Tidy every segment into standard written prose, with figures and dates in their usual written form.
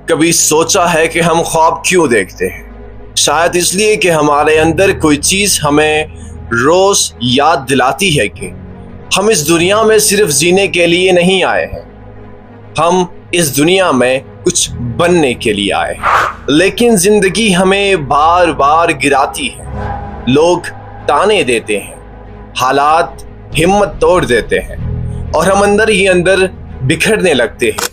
کبھی سوچا ہے کہ ہم خواب کیوں دیکھتے ہیں؟ شاید اس لیے کہ ہمارے اندر کوئی چیز ہمیں روز یاد دلاتی ہے کہ ہم اس دنیا میں صرف جینے کے لیے نہیں آئے ہیں، ہم اس دنیا میں کچھ بننے کے لیے آئے ہیں۔ لیکن زندگی ہمیں بار بار گراتی ہے، لوگ تانے دیتے ہیں، حالات ہمت توڑ دیتے ہیں اور ہم اندر ہی اندر بکھرنے لگتے ہیں۔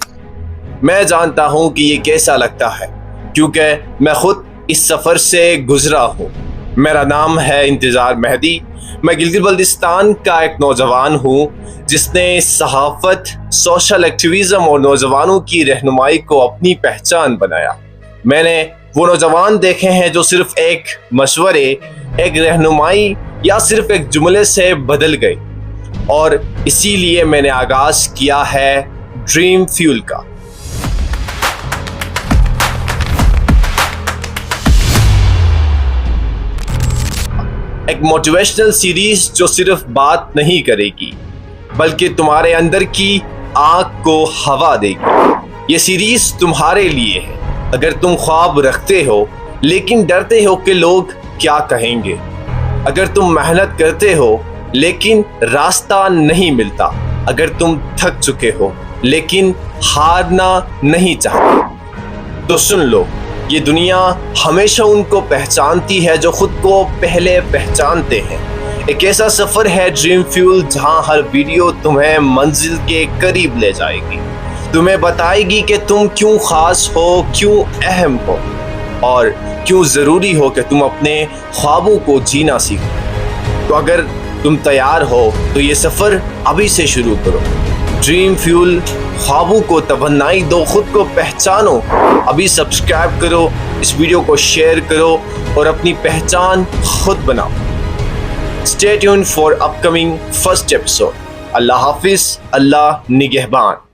میں جانتا ہوں کہ یہ کیسا لگتا ہے کیونکہ میں خود اس سفر سے گزرا ہوں۔ میرا نام ہے انتظار مہدی، میں گلگت بلتستان کا ایک نوجوان ہوں جس نے صحافت، سوشل ایکٹیویزم اور نوجوانوں کی رہنمائی کو اپنی پہچان بنایا۔ میں نے وہ نوجوان دیکھے ہیں جو صرف ایک مشورے، ایک رہنمائی یا صرف ایک جملے سے بدل گئے، اور اسی لیے میں نے آغاز کیا ہے ڈریم فیول کا۔ ایک موٹیویشنل سیریز جو صرف بات نہیں کرے گی بلکہ تمہارے اندر کی آگ کو ہوا دے گی۔ یہ سیریز تمہارے لیے ہے اگر تم خواب رکھتے ہو لیکن ڈرتے ہو کہ لوگ کیا کہیں گے، اگر تم محنت کرتے ہو لیکن راستہ نہیں ملتا، اگر تم تھک چکے ہو لیکن ہارنا نہیں چاہتے، تو سن لو، یہ دنیا ہمیشہ ان کو پہچانتی ہے جو خود کو پہلے پہچانتے ہیں۔ ایک ایسا سفر ہے ڈریم فیول جہاں ہر ویڈیو تمہیں منزل کے قریب لے جائے گی، تمہیں بتائے گی کہ تم کیوں خاص ہو، کیوں اہم ہو، اور کیوں ضروری ہو کہ تم اپنے خوابوں کو جینا سیکھو۔ تو اگر تم تیار ہو تو یہ سفر ابھی سے شروع کرو۔ ڈریم فیول، خوابوں کو توانائی دو، خود کو پہچانو۔ ابھی سبسکرائب کرو، اس ویڈیو کو شیئر کرو اور اپنی پہچان خود بناؤ۔ Stay tuned for upcoming first episode۔ اللہ حافظ، اللہ نگہبان۔